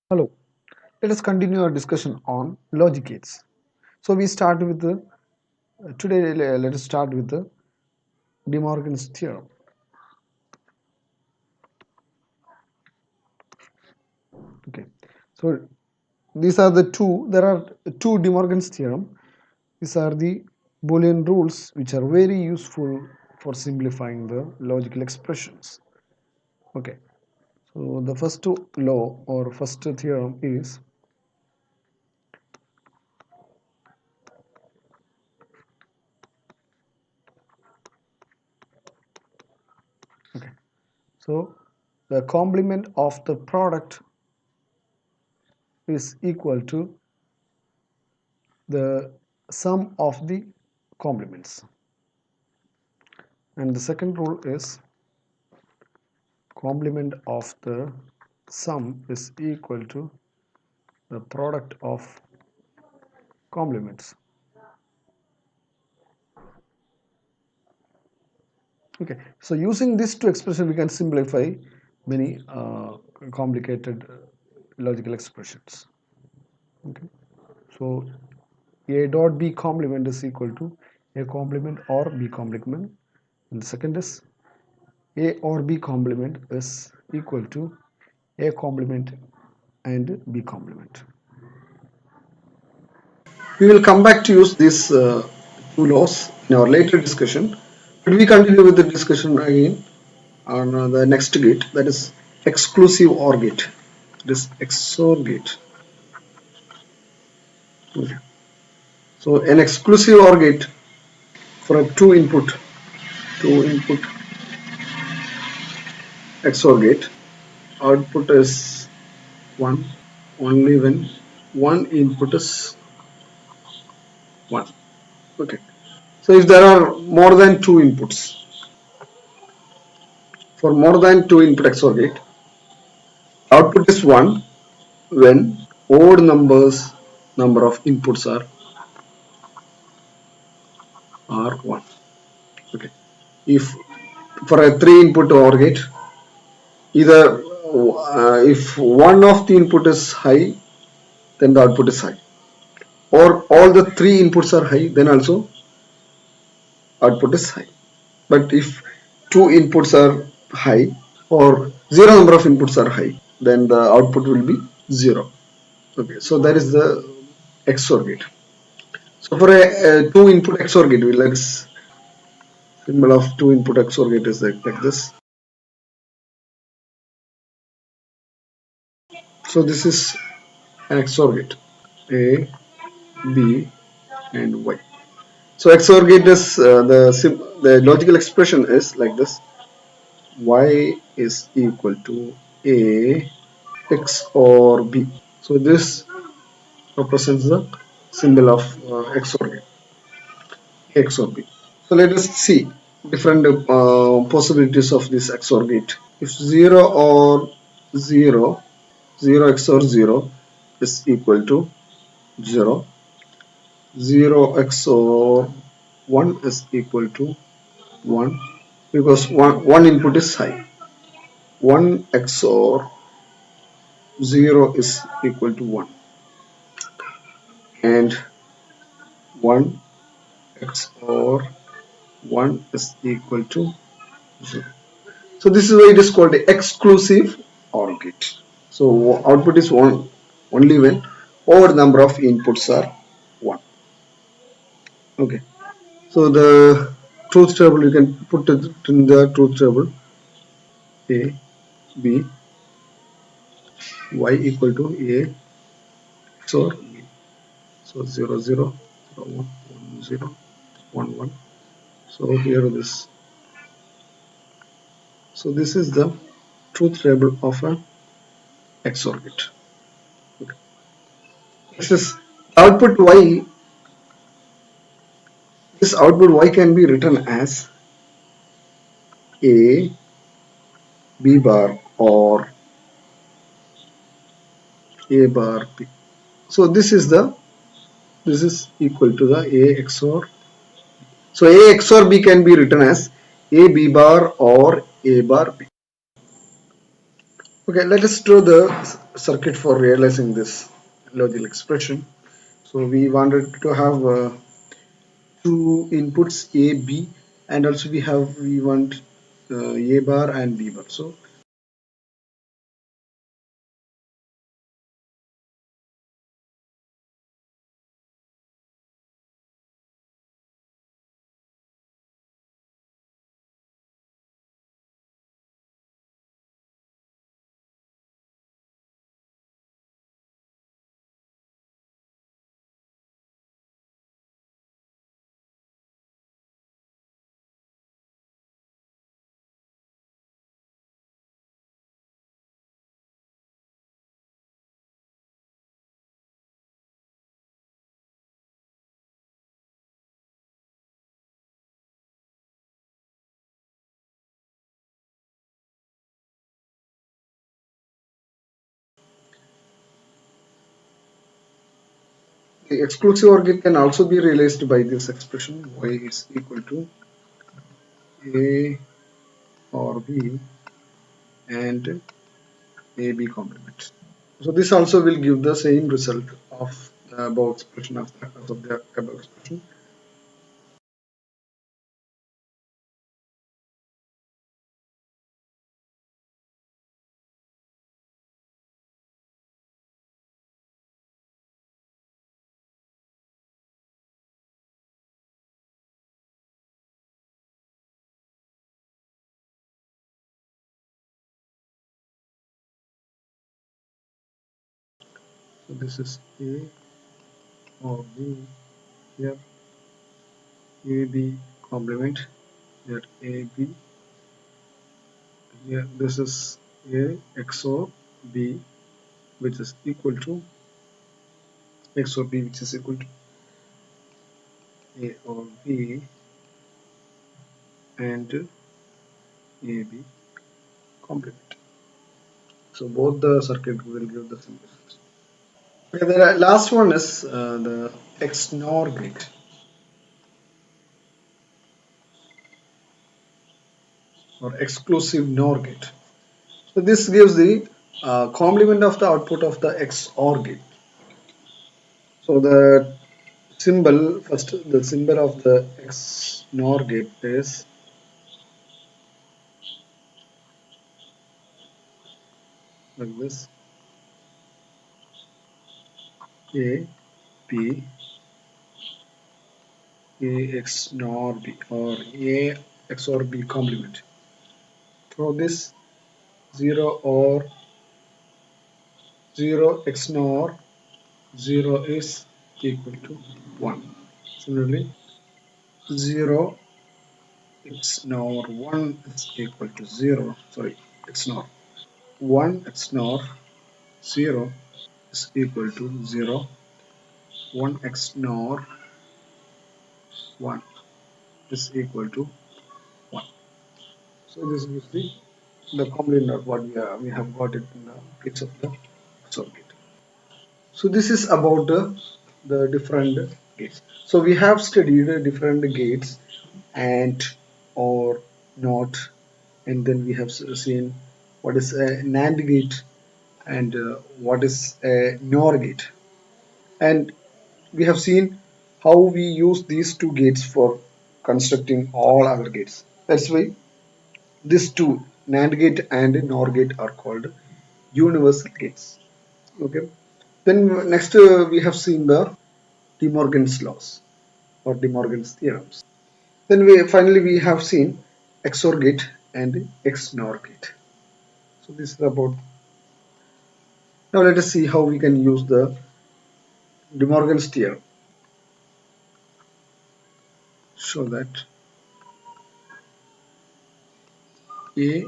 Hello, let us continue our discussion on logic gates. So we start with the today. Let us start with the De Morgan's theorem. Okay, so these are the two. There are two De Morgan's theorem. These are the Boolean rules which are very useful for simplifying the logical expressions. Okay, so the first law or first theorem is okay. So the complement of the product is equal to the sum of the complements, and the second rule is complement of the sum is equal to the product of complements. Okay, so using these two expressions we can simplify many complicated logical expressions. Okay, so a dot b complement is equal to a complement or b complement, and the second is a or b complement is equal to a complement and b complement. We will come back to use these two laws in our later discussion, but we continue with the discussion again on the next gate, that is exclusive OR gate. This XOR gate. Okay. So an exclusive OR gate for a two input XOR gate, output is 1 only when one input is 1. Okay. So if there are more than two inputs, for more than two input XOR gate, output is 1 when odd number of inputs are 1. Okay. If for a 3 input OR gate, either if one of the input is high, then the output is high, or all the three inputs are high, then also output is high. But if two inputs are high or zero number of inputs are high, then the output will be 0. Okay, so that is the XOR gate. So for a two input XOR gate, let's symbol of two input XOR gate is like this. So this is an XOR gate, A, B, and Y. So XOR gate is the logical expression is like this: Y is equal to A XOR B. So this represents the symbol of XOR gate, XOR B. So let us see different possibilities of this XOR gate. If 0 or 0, 0 XOR 0 is equal to 0, 0 XOR 1 is equal to 1, because one input is high. 1 XOR 0 is equal to 1, and 1 XOR 1 is equal to 0. So this is why it is called the exclusive OR gate. So output is 1 only when odd number of inputs are 1. Okay. So the truth table, you can put it in the truth table: A, B, Y equal to A XOR B. So 0 0 0 1 1 0 1 1. So here this. So this is the truth table of a XOR gate. Okay. This is output Y. This output Y can be written as A B bar or A bar B. So this is equal to the A XOR. So A XOR B can be written as A B bar or A bar B. Okay, let us draw the circuit for realizing this logical expression. So we wanted to have two inputs A, B, and also we want A bar and B bar. So the exclusive OR gate can also be realized by this expression y is equal to A or B and AB complement. So this also will give the same result of the above expression of the above expression. So this is A or B here AB complement here AB here this is A XOR B which is equal to XOR B which is equal to A or B and AB complement. So both the circuit will give the same results. Okay, the last one is the XNOR gate or exclusive NOR gate. So this gives the complement of the output of the XOR gate. So the symbol first, the symbol of the XNOR gate is like this: A B A XNOR B or A XOR B complement. For this 0 or 0 XNOR 0 is equal to 1. Similarly, 0 XNOR 1 is equal to 0. Sorry, XNOR 1 XNOR 0 is equal to 0. 1 XNOR 1 is equal to 1. So this is the complement of what we have got it in the case of the circuit. So this is about the different gates. So we have studied different gates and or not, and then we have seen what is a NAND gate and what is a NOR gate, and we have seen how we use these two gates for constructing all other gates. That's why these two NAND gate and NOR gate are called universal gates. Okay. Then next we have seen the De Morgan's laws or De Morgan's theorems. Then we have seen XOR gate and XNOR gate. So this is about. Now let us see how we can use the De Morgan's theorem. So that A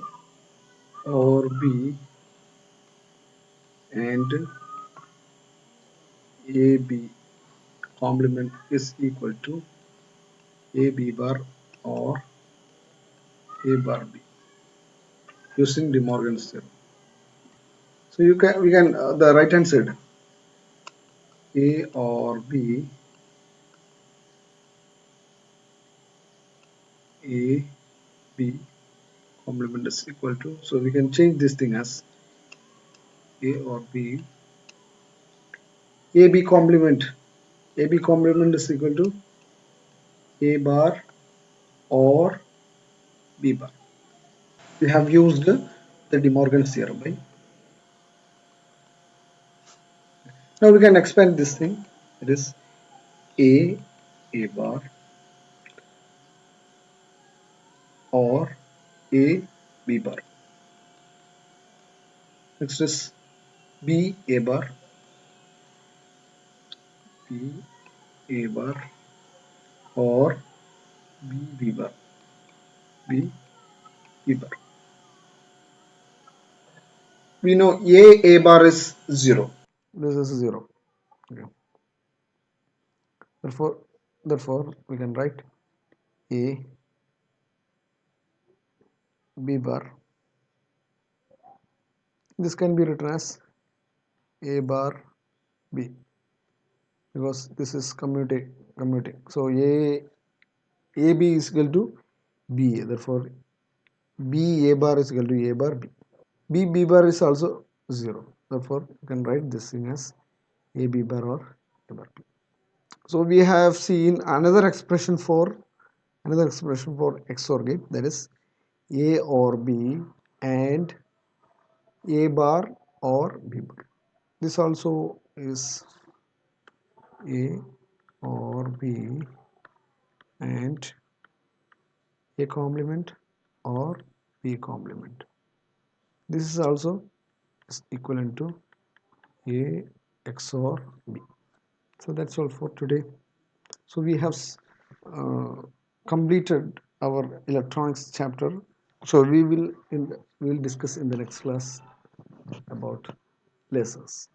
or B and AB complement is equal to AB bar or A bar B using De Morgan's theorem. So we can the right hand side A or B A B complement is equal to, so we can change this thing as A or B. AB complement. AB complement is equal to A bar or B bar. We have used the De Morgan's theorem, right? Now we can expand this thing. It is A bar or B bar. Next is A bar, B A bar or B bar, B B bar. We know A bar is 0. This is 0. Okay. Therefore, therefore we can write A B bar. This can be written as A bar B because this is commuting. So AB is equal to BA. Therefore, B A bar is equal to A bar B. B bar is also 0. Therefore, you can write this thing as A B bar or A bar B. So we have seen another expression for XOR gate, that is A or B and A bar or B bar. This also is A or B and A complement or B complement. This is also equivalent to A XOR B. So that's all for today. So we have uh, completed our electronics chapter. So we will discuss in the next class about lasers.